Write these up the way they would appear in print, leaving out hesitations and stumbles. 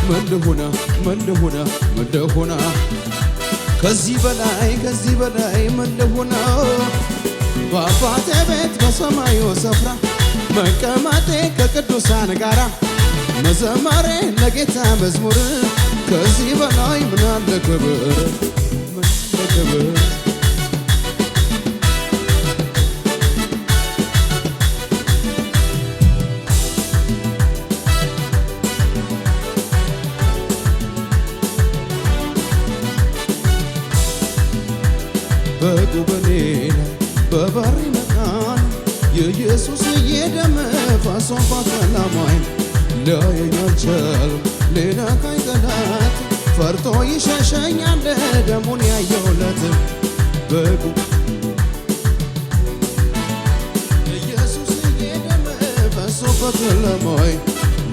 ምንድሁና ከዚህ በላይ ምንድሁና በአባቴ ቤት በሰማዩ ስፍራ መቀመጤ ከቅዱሳን ጋራ መዘመሬ ለጌታ መዝሙር ከዚህ በላይ ምን አለ ክብር በጉበኔ በባሪ መካን የኢየሱስ የደም ፈሶ ባከላማይ ሊያየኝ አልቻለም ሊነካኝ ጠላት ፈርቶ ይሸሸኛል ደሙን ያየሁለት በጉ የኢየሱስ የደም ፈሶ ባከላማይ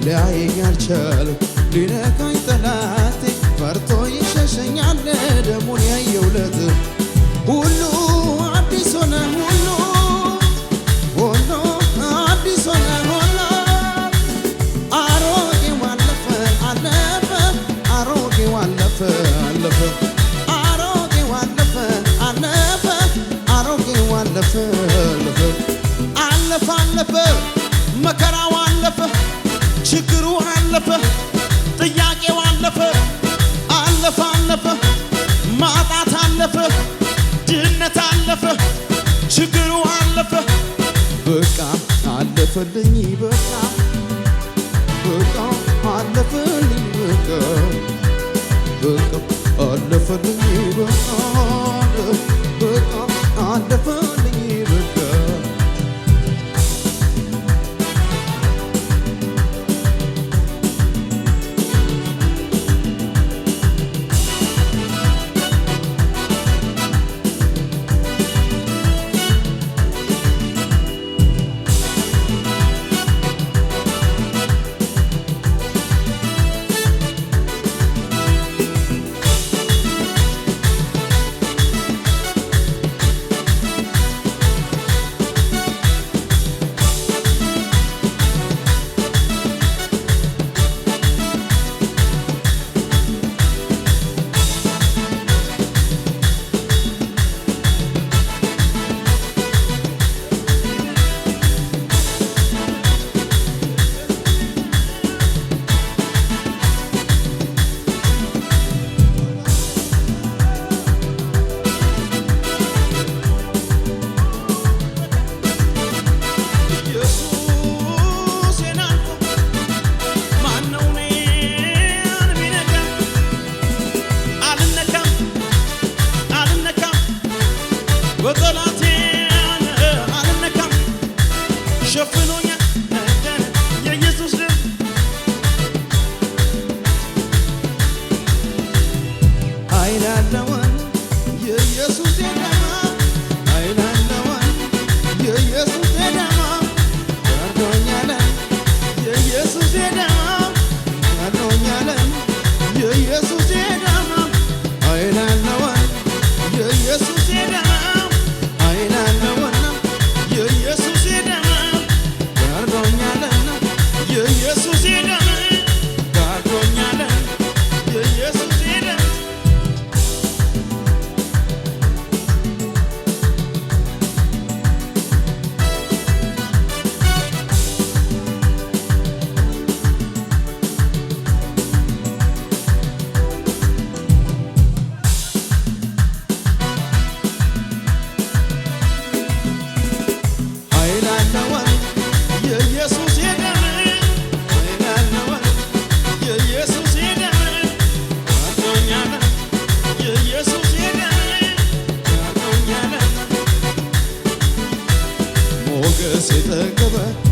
ሊያየኝ አልቻለም ሊነካኝ ጠላት ፈርቶ ይሸሸኛል ደሙን ያየሁለት ሁሉ አዲስ ሆነ ሁሉ አዲስ ሆነ ሁሉ አሮጌው አለፈ አሮጌው አለፈ አሮጌው አለፈ አሮጌው አለፈ አለፈ መከራው አለፈ ችግሩ አለፈ ጥያቄው አለፈ ማጣት አለፈ ድህነት አለፈ ችግሩ አለፈ በቃ አለፈልኝ በቃ አለፈልኝ በቃ አለፈልኝ በቃ አለፈልኝ በቃ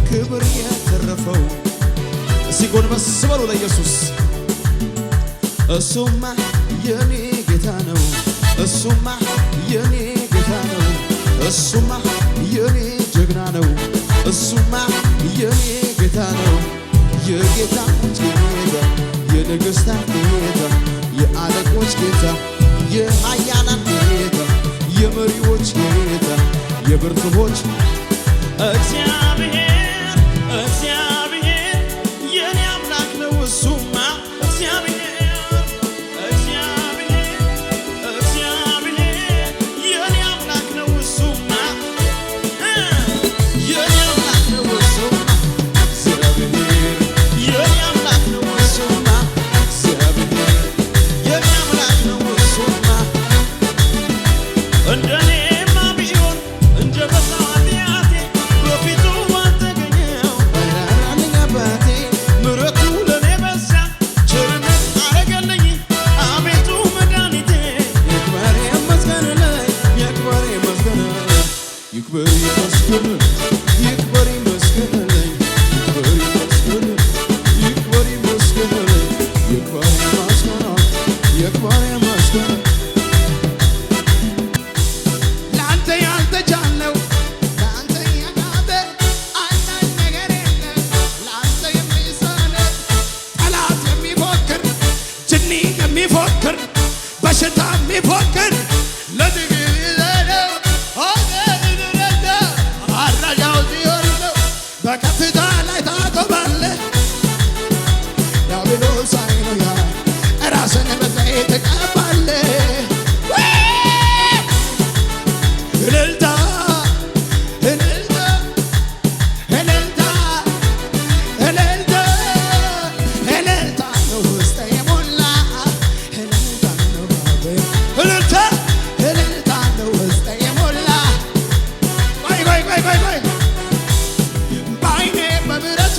ክብር ያተረፈው ሲጎንበስ በሉ ለኢየሱስ እሱማ የኔ ጌታ ነው እሱማ የኔ ጌታ ነው እሱማ የኔ ጀግና ነው እሱማ የኔ ጌታ ነው የጌታዎች ጌታ የነገሥታት ጌታ የአለቆች ጌታ የኃያላን ጌታ የመሪዎች ጌታ የብርቱዎች እግዚአብሔር የኔ አምላክ ነው እሱማ እግዚአብሔር በሽታ የሚፎክር ለትግለለው አራጃው ሲሆን ነው በከፍታ ላይ ታቆማለህ። ዲያብሎስ አይኑ ያ ራስን በዘይት ትቀባለህ። እልልታ እልልታ እልልታ እልልታ እልልታ ነው ውስጤ የሞላ እልልታ ነው እልልታ እልልታ ነው ውስጤ የሞላ ቆይ በዓይኔ በምሕረቱ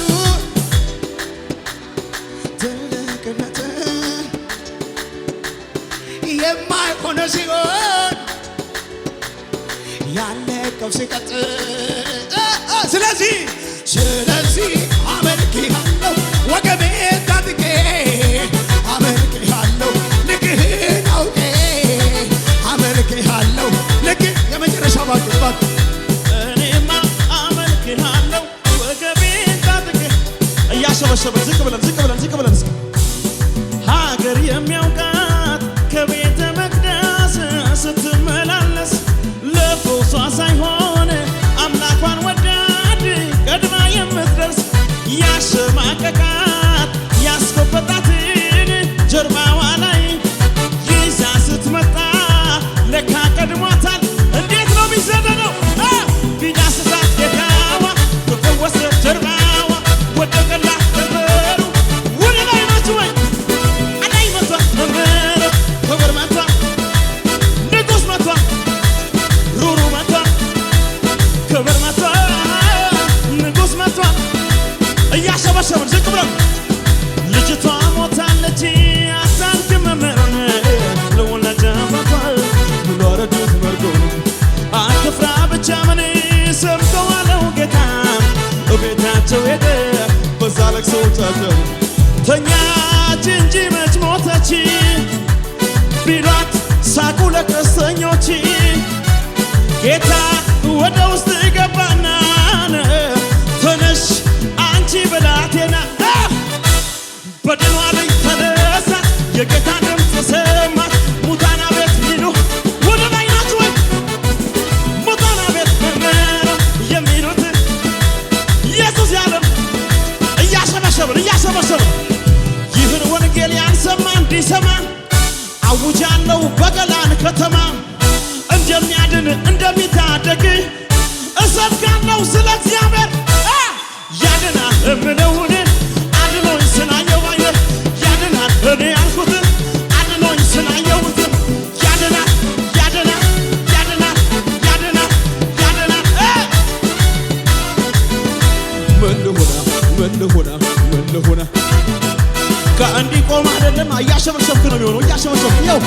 ትልቅነት የማይሆነ ሲሆን ያለቀው ሲቀጥል ስለዚህ አመልክሃለሁ ወገቤን ታጥቄ አመልክሃለሁ ልክህን አውቄ አመልክሃለሁ ልክ የመጨረሻ ባክባት እኔማ አመልክሃለሁ ወገቤን ታጥቄ እያሸበሸበ ዝቅ ብለን እስኪ ሀገር የሚያውቃት ከቤተ መቅደስ ስትመላለስ ለፈውሷ ሳይሆን አምላኳን ወዳድ ቀድማ የምትደርስ ያሸማቀቃት ያስጎበጣትን ጀርባዋ ላይ ይዛ ስትመጣ ለካ ቀድሟታል። እንዴት ነው የሚዘደነው? ቢዳስሳት ጌታዋ ተፈወሰ ጀርባዋ ወደቀላት ነበሩ ወደ ላይ መትወኝ አላይ መቷል ነበረ ክብር መቷል ንጉሥ መቷል ሩሩ መቷል ክብር መቷል ንጉሥ መቷል እያሸበሸብን ዝቅ ብለን ልጅቷ ሞታለች አታልቅም መምህሩን ለወላጅ አባቷል ብሎ ረዱት መርዶን አትፍራ ብቻ ምን ሰምተዋለው ጌታ እቤታቸው ሄደ በዛ ለቅሶቻቸው ተኛች እንጂ መች ሞተች ቢሏት ሳቁ ለቀስተኞች ጌታ ወደ ውስጥ ገባና ተነሽ አንቺ ብላቴና በድኗ ላይ ተነሳ የጌታ ድምፅ ሰማች ሙታና ቤት ሚሉ ወደ ላይ ናችሁ ወይ ሙታና ቤት መርመራ የሚሉት ኢየሱስ ያለም እያሸበሸብን ይህን ወንጌል ያልሰማ እንዲሰማ አውጃለሁ በገላን ከተማ እንደሚያድን እንደሚታደግ እሰብካለሁ ስለ እግዚአብሔር ያድናል እምለውን አድኖኝ ስላየው አይነት ያድናል እኔ ያልኩት አድኖኝ ስላየሁት ያድናል ምን ልሁና ከእንዲህ ቆም አይደለም እያሸበሸብክ ነው የሚሆነው እያሸበሸብክ ያው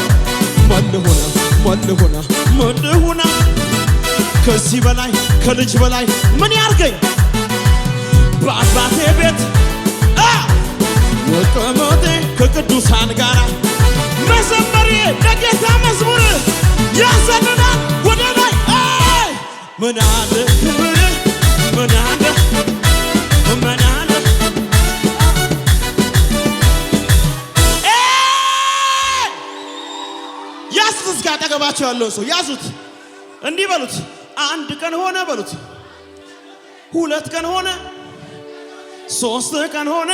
ምን ልሁና ከዚህ በላይ ከልጅ በላይ ምን ያርገኝ በአባቴ ቤት ወቀመቴ ከቅዱሳን ጋር መዘመሬ ለጌታ መዝሙር ያሰልናል ወደ ላይ ምን አለ ክብር ምን አለ ያዙት እስከ አጠገባቸው ያለው ሰው ያዙት እንዲህ በሉት አንድ ቀን ሆነ በሉት ሁለት ቀን ሆነ ሶስት ቀን ሆነ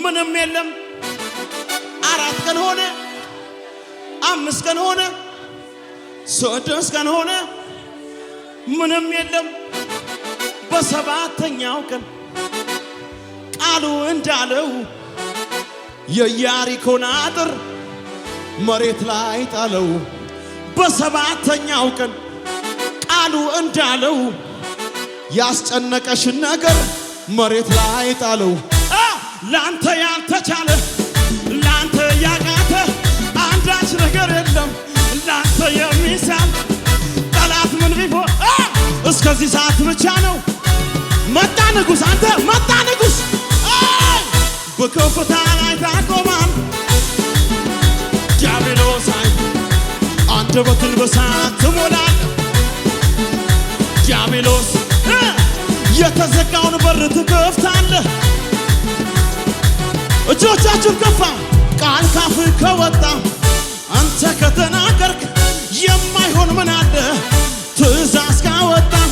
ምንም የለም አራት ቀን ሆነ አምስት ቀን ሆነ ስድስት ቀን ሆነ ምንም የለም በሰባተኛው ቀን ቃሉ እንዳለው የኢያሪኮን አጥር መሬት ላይ ጣለው በሰባተኛው ቀን ቃሉ እንዳለው ያስጨነቀሽን ነገር መሬት ላይ ጣለው ላንተ ያልተቻለ ላንተ ያቃተ አንዳች ነገር የለም ላንተ የሚሳል ጠላት ምን ቢሆን እስከዚህ ሰዓት ብቻ ነው መጣ ንጉሥ አንተ መጣ ንጉሥ በከፍታ ላይ ታቆማል ዲያብሎስ አንደበትን በሳት ትሞላል ዲያብሎስ የተዘጋውን በር ትከፍታለህ እጆቻችሁን ከፋ ቃል ካፍ ከወጣ አንተ ከተናገርክ የማይሆን ምን አለ? ትእዛዝ ካወጣን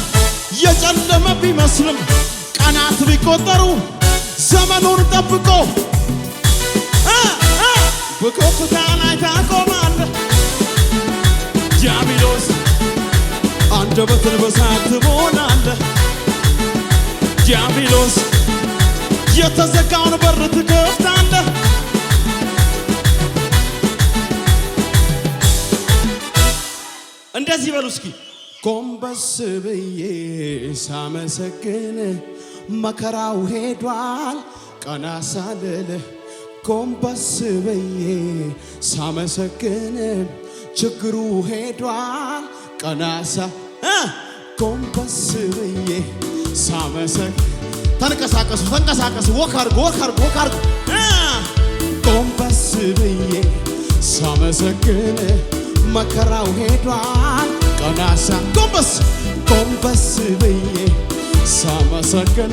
የጨለመ ቢመስልም ቀናት ቢቆጠሩ ዘመኑን ጠብቆ በከፍታ ላይ ታቆማለህ። ዲያብሎስ አንደበትን በሳት ትሞላለህ። ዲያብሎስ የተዘጋውን በር ትከፍታለህ። እንደዚህ በሉ እስኪ ጎንበስ ብዬ ሳመሰግን መከራው ሄዷል ቀና ሳልል ጎንበስ ብዬ ሳመሰግን ችግሩ ሄዷል ቀና ጎንበስ ብዬ ሳመሰግን ተንቀሳቀሱ ወክ አድርጉ ጎንበስ ብዬ ሳመሰግን መከራው ሄዷል ቀናሳ ጎንበስ ብዬ ሳመሰግን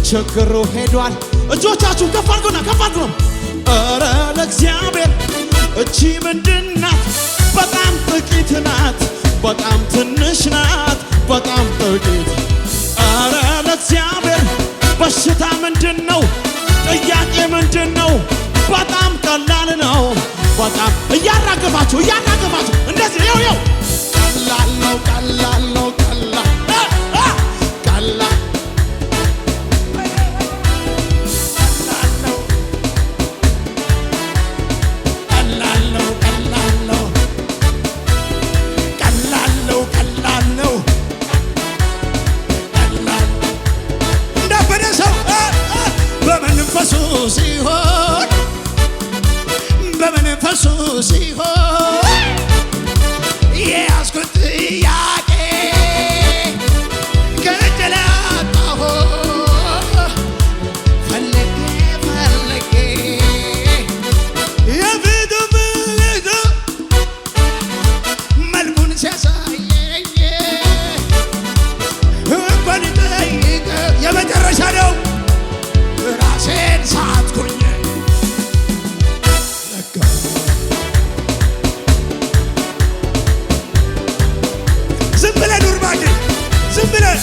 ችግሩ ሄዷል። እጆቻችሁን ከፍ አድርጉ። ኧረ ለእግዚአብሔር እቺ ምንድናት? በጣም ጥቂት ናት፣ በጣም ትንሽ ናት፣ በጣም ጥቂት። ኧረ ለእግዚአብሔር በሽታ ምንድነው? ጥያቄ ምንድነው? በጣም ቀላል ነው። በጣም እያራገፋችሁ እንደዚህ ይው ቀላል ነው። እንዳበደ ሰው በመንፈሱ ሲሆን የያዝኩት ጥያቄ ከእጄ ላይ አጣሁ። ፈልጌ የፊቱ መልኩን ሲያሳየኝ እንኳን ጠይቅ የመጨረሻ ነው። ራሴን ሳትኩኝ ዝም ብለን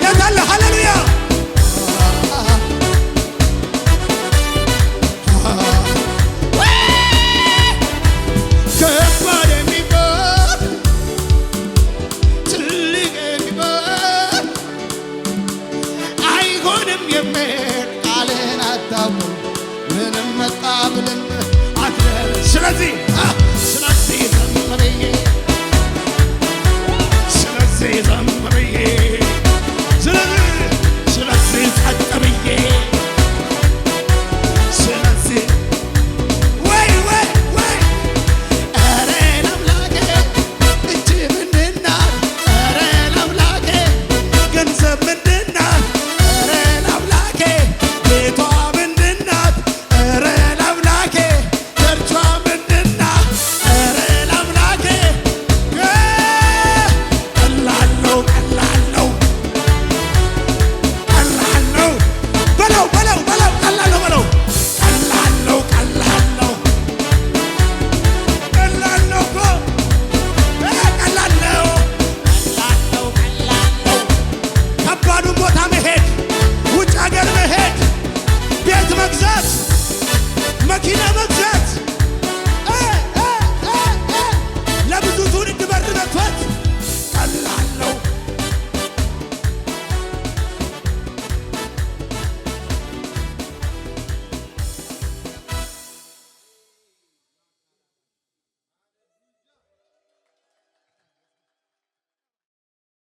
የታለ ሃሌሉያ ከባድ የሚባል ትልቅ የሚባል አይሆንም የሚል ቃልን አታውቁም ምንም መጣ ብለን ስለዚህ ዝም ብዬ ስለዚህ ጸጥ ብዬ ወይ ኧረ ለአምላኬ እጅ ምንድን ናት? ኧረ ለአምላኬ ገንዘብ ምንድን ናት? ኧረ ለአምላኬ ቤቷ ምንድን ናት? ኧረ ለአምላኬ ቸርቿ ምንድን ናት? ኧረ ለአምላኬ ቀላል ነው በለው ቀላል ነው በለው ከባዱን ቦታ መሄድ፣ ውጭ ሀገር መሄድ፣ ቤት መግዛት፣ መኪና መግዛት